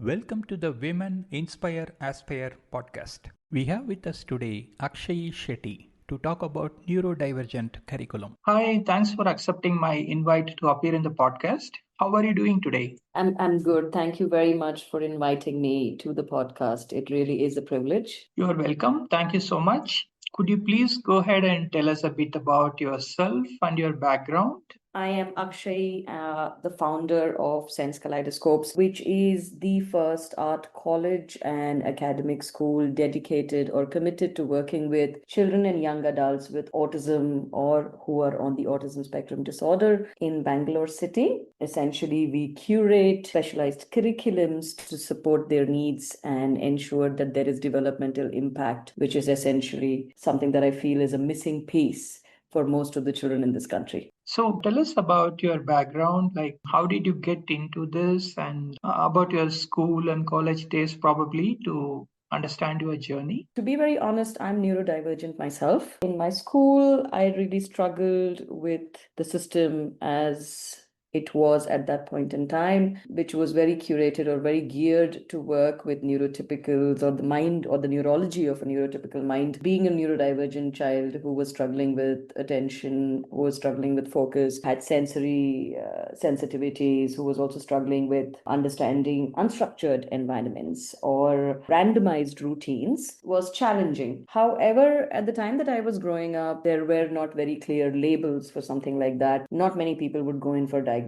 Welcome to the Women Inspire Aspire podcast. We have with us today Akshayee Shetty to talk about neurodivergent curriculum. Hi, thanks for accepting my invite to appear in the podcast. How are you doing today? I'm good. Thank you very much for inviting me to the podcast. It really is a privilege. You are welcome. Thank you so much. Could you please go ahead and tell us a bit about yourself and your background? I am Akshay, the founder of Sense Kaleidoscopes, which is the first art college and academic school dedicated or committed to working with children and young adults with autism or who are on the autism spectrum disorder in Bangalore city. Essentially, we curate specialized curriculums to support their needs and ensure that there is developmental impact, which is essentially something that I feel is a missing piece for most of the children in this country. So, tell us about your background. Like, how did you get into this, and about your school and college days, probably to understand your journey? To be very honest, I'm neurodivergent myself. In my school, I really struggled with the system as it was at that point in time, which was very curated or very geared to work with neurotypicals or the mind or the neurology of a neurotypical mind. Being a neurodivergent child who was struggling with attention, who was struggling with focus, had sensory sensitivities, who was also struggling with understanding unstructured environments or randomized routines was challenging. However, at the time that I was growing up, there were not very clear labels for something like that. Not many people would go in for diagnosis.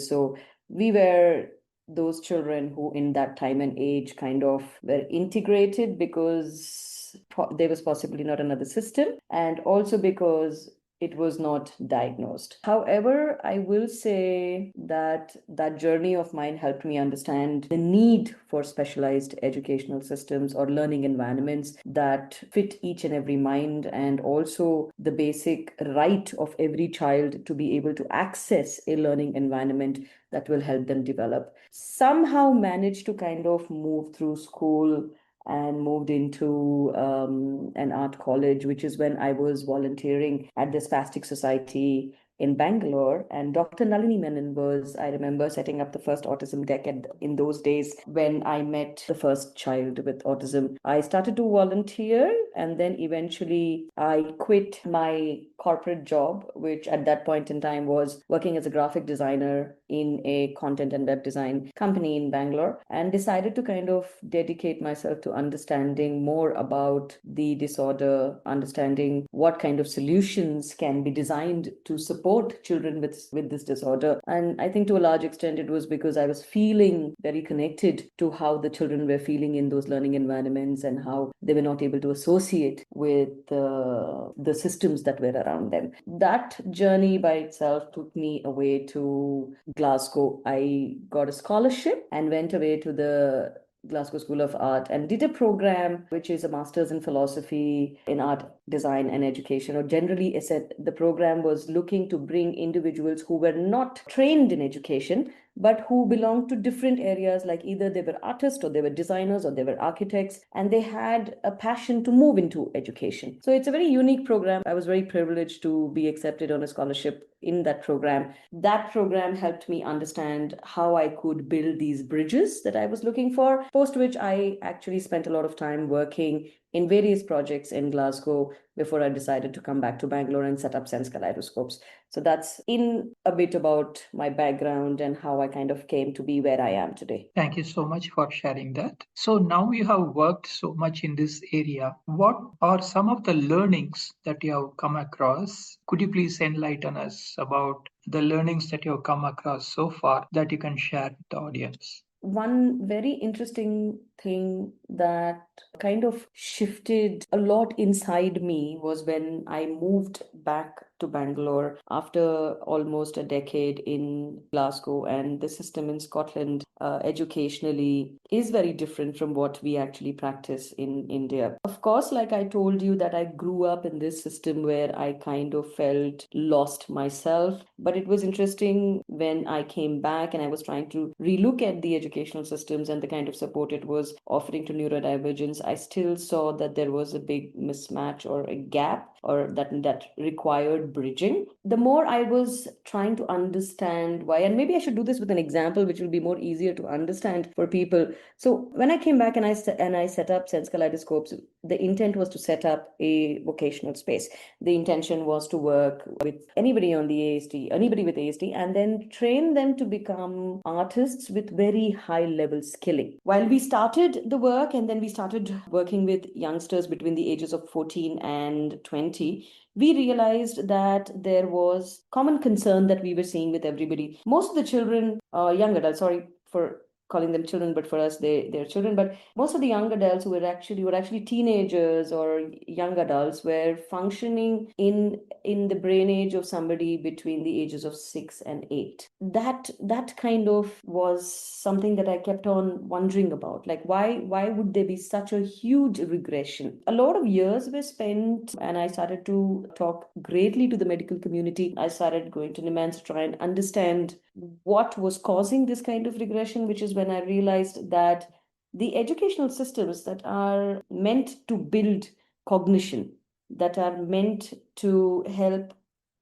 So we were those children who in that time and age kind of were integrated because there was possibly not another system, and also because it was not diagnosed. However, I will say that that journey of mine helped me understand the need for specialized educational systems or learning environments that fit each and every mind, and also the basic right of every child to be able to access a learning environment that will help them develop. Somehow managed to kind of move through school and moved into an art college, which is when I was volunteering at the Spastic Society in Bangalore. And Dr. Nalini Menon was, I remember, setting up the first autism deck in those days when I met the first child with autism. I started to volunteer, and then eventually I quit my corporate job, which at that point in time was working as a graphic designer in a content and web design company in Bangalore, and decided to kind of dedicate myself to understanding more about the disorder, understanding what kind of solutions can be designed to support children with this disorder. And I think to a large extent it was because I was feeling very connected to how the children were feeling in those learning environments and how they were not able to associate with the systems that were around them. That journey by itself took me away to Glasgow. I got a scholarship and went away to the Glasgow School of Art and did a program which is a master's in philosophy in art design and education, or generally I said the program was looking to bring individuals who were not trained in education but who belonged to different areas, like either they were artists or they were designers or they were architects, and they had a passion to move into education. So it's a very unique program. I was very privileged to be accepted on a scholarship in that program. That program helped me understand how I could build these bridges that I was looking for, post which I actually spent a lot of time working in various projects in Glasgow before I decided to come back to Bangalore and set up Sense Kaleidoscopes. So that's in a bit about my background and how I kind of came to be where I am today. Thank you so much for sharing that. So now you have worked so much in this area. What are some of the learnings that you have come across? Could you please enlighten us about the learnings that you have come across so far that you can share with the audience? One very interesting thing that kind of shifted a lot inside me was when I moved back to Bangalore after almost a decade in Glasgow. And the system in Scotland educationally is very different from what we actually practice in India. Of course, like I told you, that I grew up in this system where I kind of felt lost myself. But it was interesting when I came back and I was trying to relook at the educational systems and the kind of support it was offering to neurodivergence. I still saw that there was a big mismatch or a gap, or that required bridging, the more I was trying to understand why. And maybe I should do this with an example, which will be more easier to understand for people. So when I came back and I set up Sense Kaleidoscopes, the intent was to set up a vocational space. The intention was to work with anybody on the ASD, anybody with ASD, and then train them to become artists with very high level skilling. While we started the work and then we started working with youngsters between the ages of 14 and 20, we realized that there was common concern that we were seeing with everybody. Most of the children, young adults, sorry for calling them children, but for us they're children, but most of the young adults who were actually teenagers or young adults were functioning in the brain age of somebody between the ages of 6 and 8. That kind of was something that I kept on wondering about, like why would there be such a huge regression? A lot of years were spent, and I started to talk greatly to the medical community. I started going to NIMANS to try and understand what was causing this kind of regression, which is when I realized that the educational systems that are meant to build cognition, that are meant to help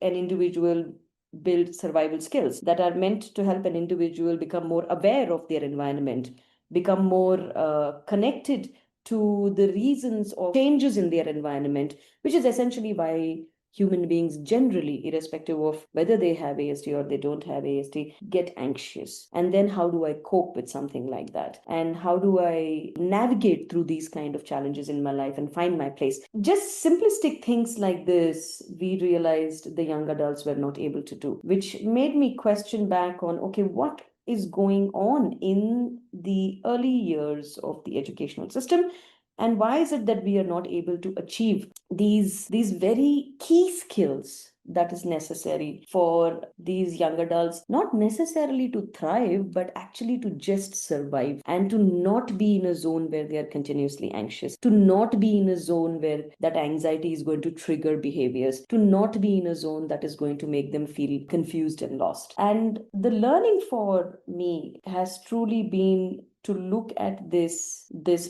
an individual build survival skills, that are meant to help an individual become more aware of their environment, become more connected to the reasons of changes in their environment, which is essentially why human beings generally, irrespective of whether they have ASD or they don't have ASD, get anxious. And then how do I cope with something like that? And how do I navigate through these kind of challenges in my life and find my place? Just simplistic things like this, we realized the young adults were not able to do, which made me question back on, okay, what is going on in the early years of the educational system? And why is it that we are not able to achieve these very key skills that is necessary for these young adults, not necessarily to thrive, but actually to just survive and to not be in a zone where they are continuously anxious, to not be in a zone where that anxiety is going to trigger behaviors, to not be in a zone that is going to make them feel confused and lost. And the learning for me has truly been to look at this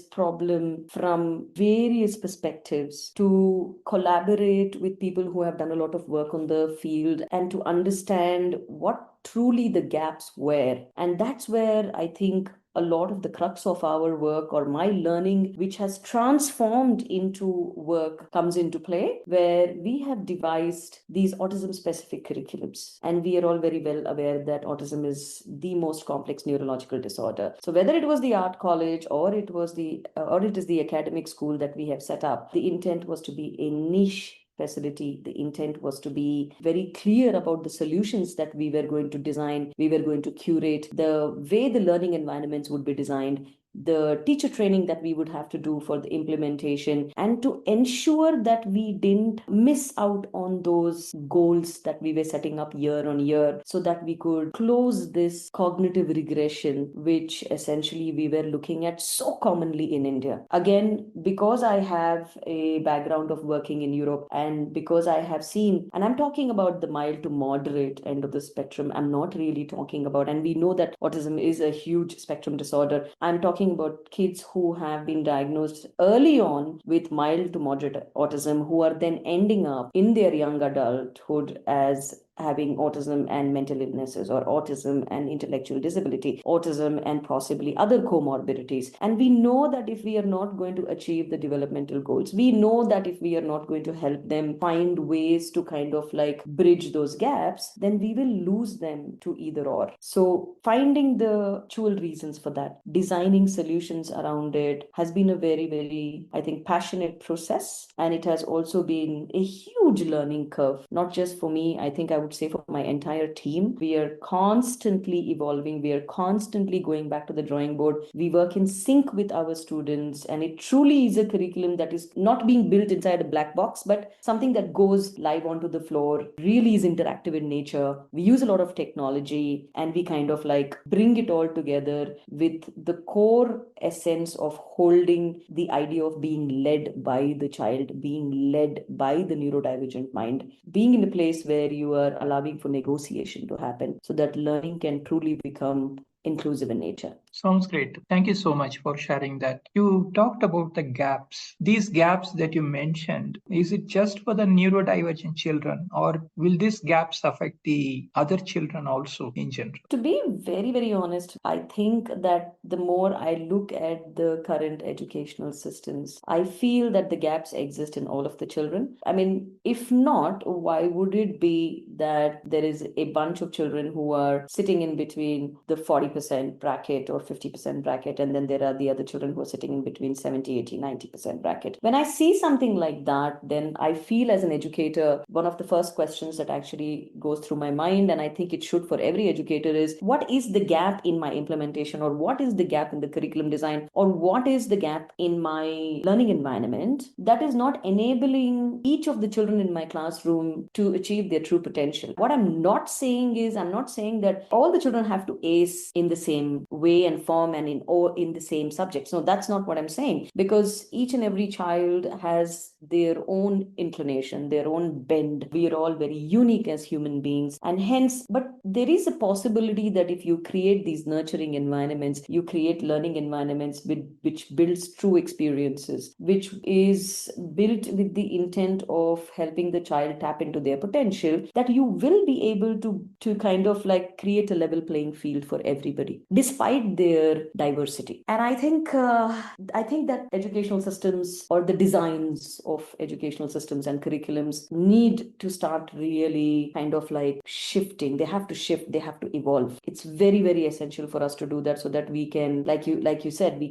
problem from various perspectives, to collaborate with people who have done a lot of work on the field, and to understand what truly the gaps were. And that's where I think a lot of the crux of our work, or my learning, which has transformed into work, comes into play, where we have devised these autism specific curriculums. And we are all very well aware that autism is the most complex neurological disorder. So whether it was the art college or it is the academic school that we have set up, the intent was to be a niche facility. The intent was to be very clear about the solutions that we were going to design. We were going to curate the way the learning environments would be designed, the teacher training that we would have to do for the implementation, and to ensure that we didn't miss out on those goals that we were setting up year on year, so that we could close this cognitive regression, which essentially we were looking at so commonly in India. Again, because I have a background of working in Europe, and because I have seen, and I'm talking about the mild to moderate end of the spectrum, I'm not really talking about, and we know that autism is a huge spectrum disorder. I'm talking about kids who have been diagnosed early on with mild to moderate autism, who are then ending up in their young adulthood as having autism and mental illnesses, or autism and intellectual disability, autism and possibly other comorbidities. And we know that if we are not going to achieve the developmental goals, we know that if we are not going to help them find ways to kind of like bridge those gaps, then we will lose them to either or. So finding the actual reasons for that, designing solutions around it, has been a very, very, I think, passionate process. And it has also been a huge learning curve, not just for me, I think I would say for my entire team. We are constantly evolving. We are constantly going back to the drawing board. We work in sync with our students, and it truly is a curriculum that is not being built inside a black box, but something that goes live onto the floor, really is interactive in nature. We use a lot of technology, and we kind of like bring it all together with the core essence of holding the idea of being led by the child, being led by the neurodivergent mind, being in a place where you are allowing for negotiation to happen so that learning can truly become inclusive in nature. Sounds great. Thank you so much for sharing that. You talked about the gaps. These gaps that you mentioned, is it just for the neurodivergent children, or will these gaps affect the other children also in general? To be very, very honest, I think that the more I look at the current educational systems, I feel that the gaps exist in all of the children. I mean, if not, why would it be that there is a bunch of children who are sitting in between the 40% bracket or 50% bracket, and then there are the other children who are sitting in between 70, 80, 90% bracket? When I see something like that, then I feel as an educator, one of the first questions that actually goes through my mind, and I think it should for every educator, is what is the gap in my implementation, or what is the gap in the curriculum design, or what is the gap in my learning environment that is not enabling each of the children in my classroom to achieve their true potential. What I'm not saying is, I'm not saying that all the children have to ace in the same way and form and in the same subjects. No, that's not what I'm saying, because each and every child has their own inclination, their own bend. We are all very unique as human beings, and hence, but there is a possibility that if you create these nurturing environments, you create learning environments which builds true experiences, which is built with the intent of helping the child tap into their potential, that you will be able to kind of like create a level playing field for everybody despite their diversity. And I think that educational systems, or the designs of educational systems and curriculums, need to start really kind of like shifting. They have to shift, they have to evolve. It's very, very essential for us to do that, so that we can, like you said, we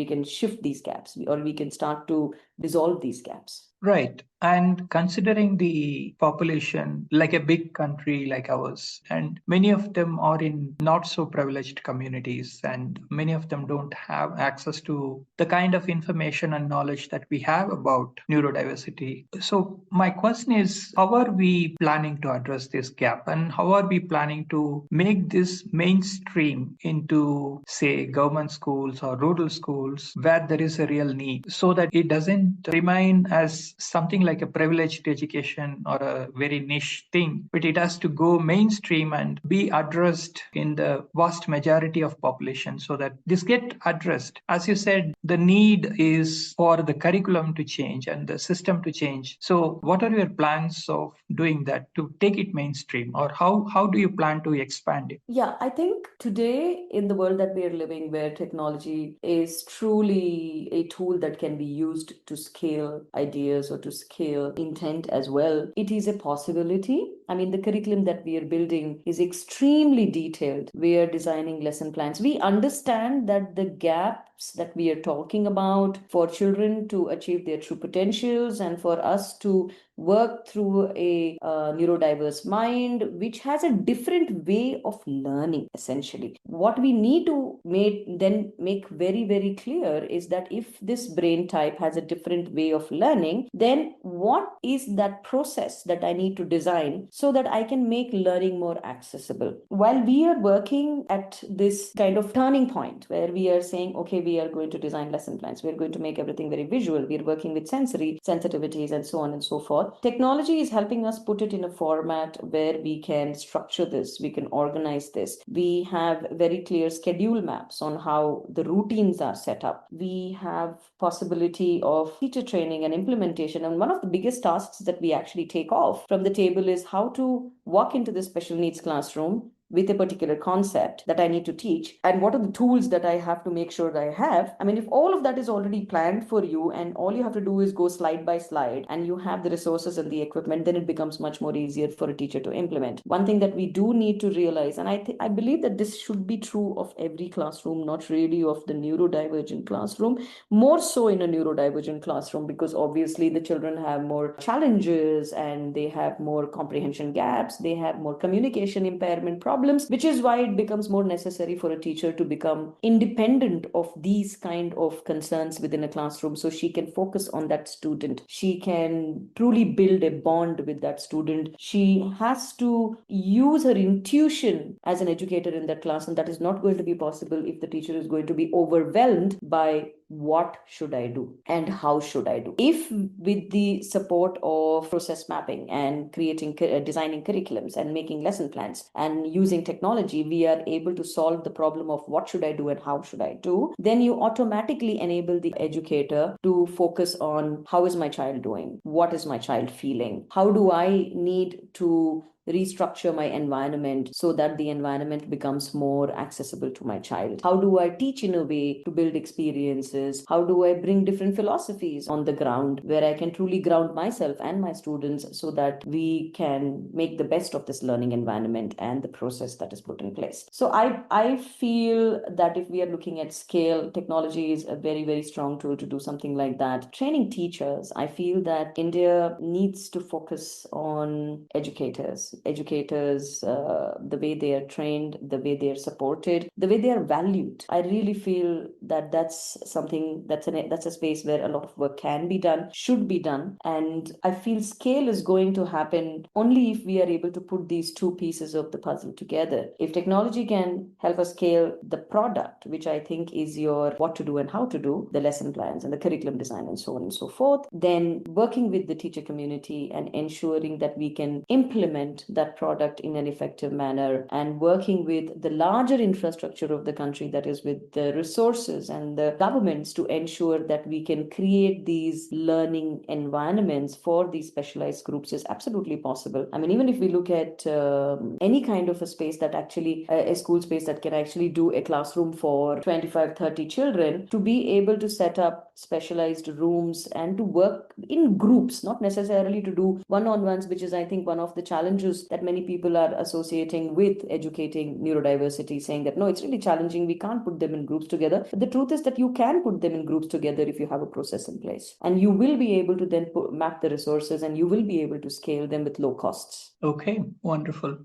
can shift these gaps, or we can start to dissolve these gaps. Right. And considering the population, like a big country like ours, and many of them are in not so privileged communities, and many of them don't have access to the kind of information and knowledge that we have about neurodiversity. So, my question is, how are we planning to address this gap, and how are we planning to make this mainstream into, say, government schools or rural schools where there is a real need, so that it doesn't remain as something like a privileged education or a very niche thing, but it has to go mainstream and be addressed in the vast majority of population, so that this get addressed. As you said, the need is for the curriculum to change and the system to change. So what are your plans of doing that to take it mainstream, or how do you plan to expand it? Yeah, I think today in the world that we are living, where technology is truly a tool that can be used to scale ideas or to scale intent as well, it is a possibility. I mean, the curriculum that we are building is extremely detailed. We are designing lesson plans. We understand that the gaps that we are talking about for children to achieve their true potentials, and for us to work through a neurodiverse mind, which has a different way of learning, essentially. What we need to make very, very clear is that if this brain type has a different way of learning, then what is that process that I need to design so that I can make learning more accessible? While we are working at this kind of turning point where we are saying, okay, we are going to design lesson plans, we are going to make everything very visual, we are working with sensory sensitivities and so on and so forth. Technology is helping us put it in a format where we can structure this, we can organize this. We have very clear schedule maps on how the routines are set up. We have possibility of teacher training and implementation. And one of the biggest tasks that we actually take off from the table is how to walk into the special needs classroom with a particular concept that I need to teach, and what are the tools that I have to make sure that I have. I mean, if all of that is already planned for you and all you have to do is go slide by slide, and you have the resources and the equipment, then it becomes much more easier for a teacher to implement. One thing that we do need to realize, and I believe that this should be true of every classroom, not really of the neurodivergent classroom, more so in a neurodivergent classroom, because obviously the children have more challenges and they have more comprehension gaps, they have more communication impairment problems, which is why it becomes more necessary for a teacher to become independent of these kind of concerns within a classroom, so she can focus on that student. She can truly build a bond with that student. She has to use her intuition as an educator in that class, and that is not going to be possible if the teacher is going to be overwhelmed by what should I do and how should I do. If with the support of process mapping and designing curriculums and making lesson plans and using technology, we are able to solve the problem of what should I do and how should I do, then you automatically enable the educator to focus on how is my child doing, what is my child feeling, how do I need to restructure my environment so that the environment becomes more accessible to my child. How do I teach in a way to build experiences? How do I bring different philosophies on the ground where I can truly ground myself and my students so that we can make the best of this learning environment and the process that is put in place. So I feel that if we are looking at scale, technology is a very, very strong tool to do something like that. Training teachers, I feel that India needs to focus on educators, the way they are trained, the way they are supported, the way they are valued. I really feel that that's something that's a space where a lot of work can be done, should be done. And I feel scale is going to happen only if we are able to put these two pieces of the puzzle together. If technology can help us scale the product, which I think is your what to do and how to do, the lesson plans and the curriculum design and so on and so forth, then working with the teacher community and ensuring that we can implement that product in an effective manner and working with the larger infrastructure of the country, that is with the resources and the governments, to ensure that we can create these learning environments for these specialized groups is absolutely possible. I mean, even if we look at any kind of a space that actually, a school space that can actually do a classroom for 25-30 children, to be able to set up specialized rooms and to work in groups, not necessarily to do one-on-ones, which is, I think, one of the challenges that many people are associating with educating neurodiversity, saying that, no, it's really challenging, we can't put them in groups together. But the truth is that you can put them in groups together if you have a process in place. And you will be able to then map the resources and you will be able to scale them with low costs. Okay, wonderful.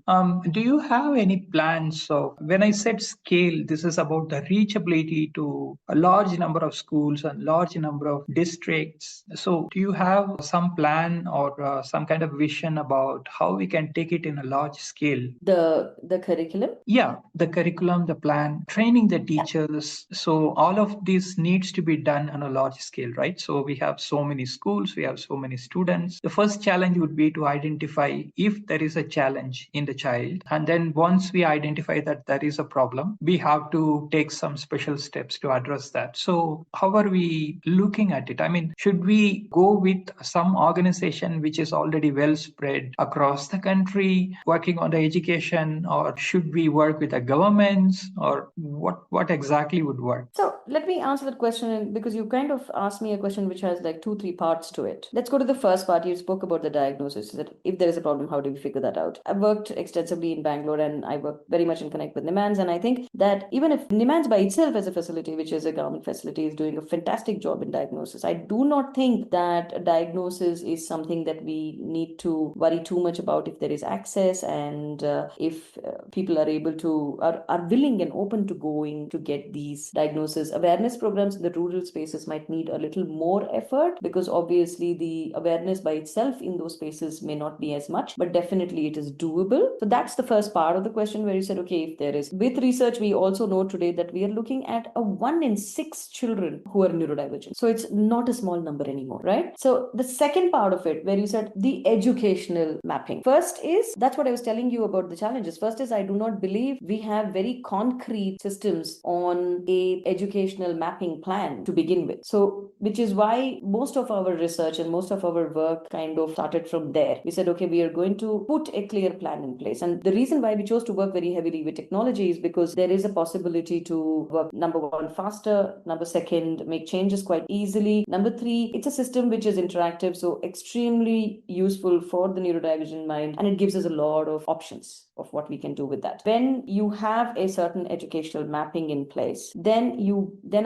Do you have any plans of, when I said scale, this is about the reachability to a large number of schools and large number of districts. So do you have some plan or some kind of vision about how we can take it in a large scale? The curriculum? Yeah, the curriculum, the plan, training the teachers. So all of this needs to be done on a large scale, right? So we have so many schools, we have so many students. The first challenge would be to identify if there is a challenge in the child. And then once we identify that there is a problem, we have to take some special steps to address that. So how are we looking at it? I mean, should we go with some organization which is already well spread across the country working on the education, or should we work with the governments, or what exactly would work? So let me answer that question, because you kind of asked me a question which has like 2-3 parts to it. Let's go to the first part. You spoke about the diagnosis, that if there is a problem, how do we figure that out? I've worked extensively in Bangalore and I work very much in connect with NIMANS, and I think that even if NIMANS by itself as a facility, which is a government facility, is doing a fantastic job in diagnosis, I do not think that a diagnosis is something that we need to worry too much about if there is access and if people are able to, are willing and open to going to get these diagnosis. Awareness programs in the rural spaces might need a little more effort, because obviously the awareness by itself in those spaces may not be as much, but definitely it is doable. So that's the first part of the question, where you said, okay, if there is, with research, we also know today that we are looking at a 1 in 6 children who are neurodivergent. So it's not a small number anymore, right? So the second part of it, where you said the educational mapping. First is, that's what I was telling you about the challenges. First is, I do not believe we have very concrete systems on a educational mapping plan to begin with. So, which is why most of our research and most of our work kind of started from there. We said, okay, we are going to put a clear plan in place. And the reason why we chose to work very heavily with technology is because there is a possibility to work, number one, faster, number second, make changes quite easily, number three, it's a system which is interactive, so extremely useful for the neurodivergent mind, and it gives us a lot of options of what we can do with that. When you have a certain educational mapping in place, then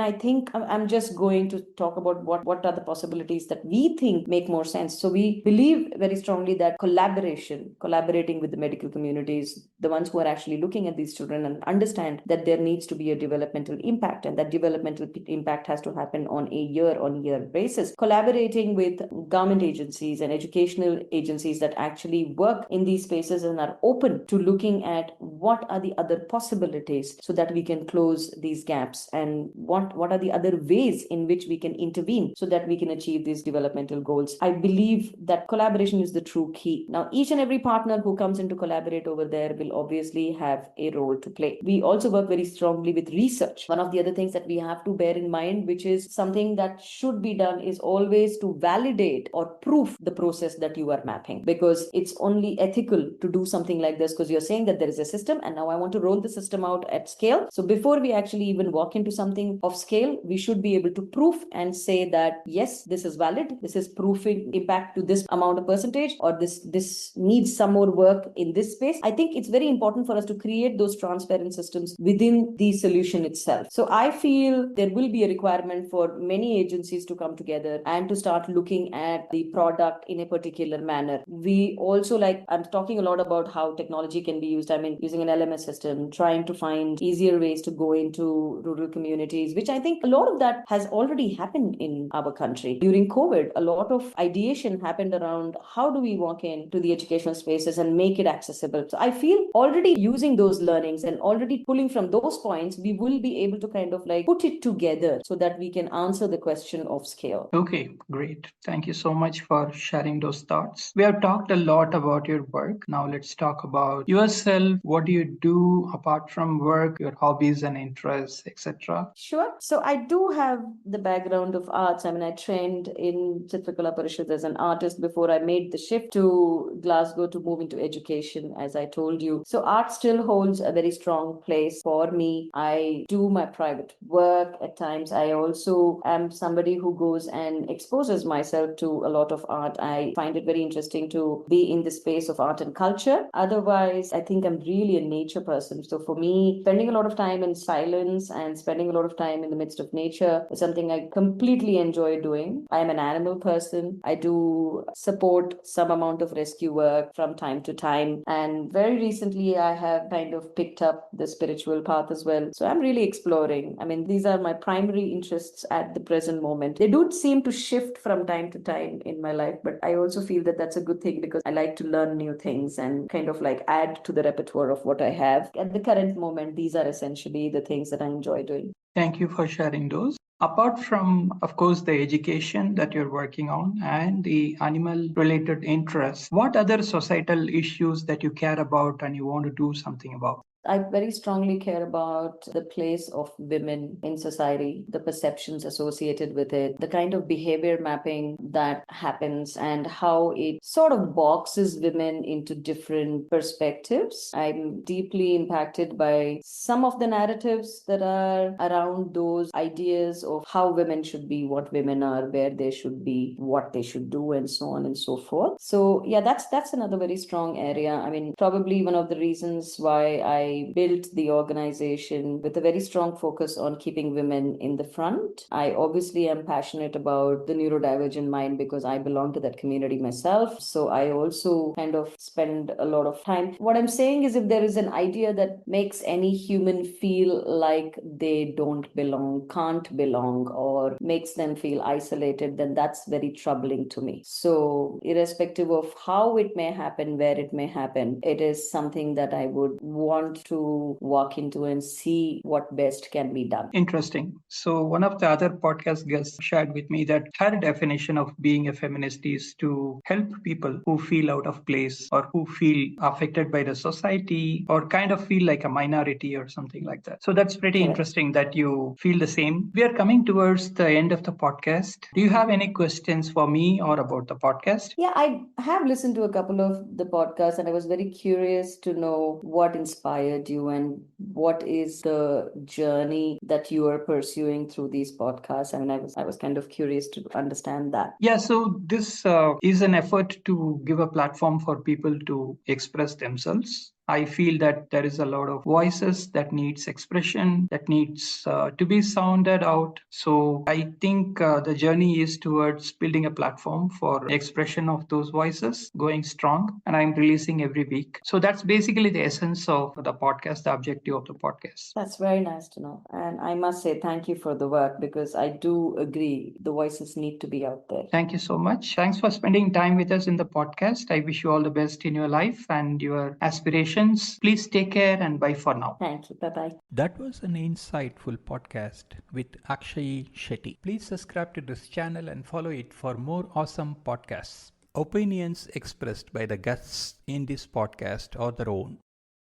I think I'm just going to talk about what are the possibilities that we think make more sense. So we believe very strongly that collaboration education, collaborating with the medical communities, the ones who are actually looking at these children and understand that there needs to be a developmental impact, and that developmental impact has to happen on a year-on-year basis. Collaborating with government agencies and educational agencies that actually work in these spaces and are open to looking at what are the other possibilities so that we can close these gaps, and what are the other ways in which we can intervene so that we can achieve these developmental goals. I believe that collaboration is the true key. Now, each and every partner who comes in to collaborate over there will obviously have a role to play. We also work very strongly with research. One of the other things that we have to bear in mind, which is something that should be done, is always to validate or proof the process that you are mapping, because it's only ethical to do something like this, because you're saying that there is a system and now I want to roll the system out at scale. So before we actually even walk into something of scale, we should be able to proof and say that yes, this is valid, this is proofing impact to this amount of percentage, or this needs some more work in this space. I think it's very important for us to create those transparent systems within the solution itself. So I feel there will be a requirement for many agencies to come together and to start looking at the product in a particular manner. We also, like, I'm talking a lot about how technology can be used. I mean, using an LMS system, trying to find easier ways to go into rural communities, which I think a lot of that has already happened in our country. During COVID, a lot of ideation happened around how do we walk into the educational spaces and make it accessible. So I feel already using those learnings and already pulling from those points, we will be able to kind of like put it together so that we can answer the question of scale. Okay, great. Thank you so much for sharing those thoughts. We have talked a lot about your work. Now let's talk about yourself. What do you do apart from work, your hobbies and interests, etc.? Sure. So I do have the background of arts. I mean, I trained in Chitrikala Parishad as an artist before I made the shift to Glasgow to move into education, as I told you. So art still holds a very strong place for me. I do my private work at times. I also am somebody who goes and exposes myself to a lot of art. I find it very interesting to be in the space of art and culture. Otherwise, I think I'm really a nature person. So for me, spending a lot of time in silence and spending a lot of time in the midst of nature is something I completely enjoy doing. I'm an animal person. I do support some amount of rescue work from time to time. And very recently, I have kind of picked up the spiritual path as well. So I'm really exploring. I mean, these are my primary interests at the present moment. They do seem to shift from time to time in my life, but I also feel that that's a good thing, because I like to learn new things and kind of like add to the repertoire of what I have. At the current moment, these are essentially the things that I enjoy doing. Thank you for sharing those. Apart from, of course, the education that you're working on and the animal related interests, what other societal issues that you care about and you want to do something about? I very strongly care about the place of women in society, the perceptions associated with it, the kind of behavior mapping that happens, and how it sort of boxes women into different perspectives. I'm deeply impacted by some of the narratives that are around those ideas of how women should be, what women are, where they should be, what they should do, and so on and so forth. So yeah, that's another very strong area. I mean, probably one of the reasons why I built the organization with a very strong focus on keeping women in the front. I obviously am passionate about the neurodivergent mind because I belong to that community myself. So I also kind of spend a lot of time. What I'm saying is, if there is an idea that makes any human feel like they don't belong, can't belong, or makes them feel isolated, then that's very troubling to me. So irrespective of how it may happen, where it may happen, it is something that I would want to walk into and see what best can be done. Interesting. So one of the other podcast guests shared with me that her definition of being a feminist is to help people who feel out of place or who feel affected by the society or kind of feel like a minority or something like that. So that's pretty interesting that you feel the same. We are coming towards the end of the podcast. Do you have any questions for me or about the podcast? Yeah, I have listened to a couple of the podcasts, and I was very curious to know what inspired you and what is the journey that you are pursuing through these podcasts. I mean, I was kind of curious to understand that. Yeah, so this is an effort to give a platform for people to express themselves I feel that there is a lot of voices that needs expression, that needs to be sounded out. So I think the journey is towards building a platform for expression of those voices, going strong, and I'm releasing every week. So that's basically the essence of the podcast, the objective of the podcast. That's very nice to know. And I must say thank you for the work, because I do agree the voices need to be out there. Thank you so much. Thanks for spending time with us in the podcast. I wish you all the best in your life and your aspirations. Please take care and bye for now. Thank you. Bye-bye. That was an insightful podcast with Akshayee Shetty. Please subscribe to this channel and follow it for more awesome podcasts. Opinions expressed by the guests in this podcast are their own.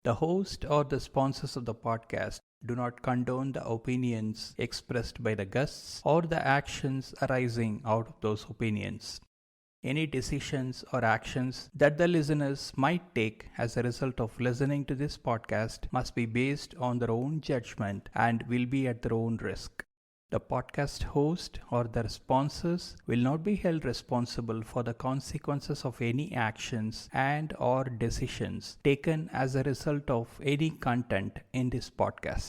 The host or the sponsors of the podcast do not condone the opinions expressed by the guests or the actions arising out of those opinions. Any decisions or actions that the listeners might take as a result of listening to this podcast must be based on their own judgment and will be at their own risk. The podcast host or their sponsors will not be held responsible for the consequences of any actions and or decisions taken as a result of any content in this podcast.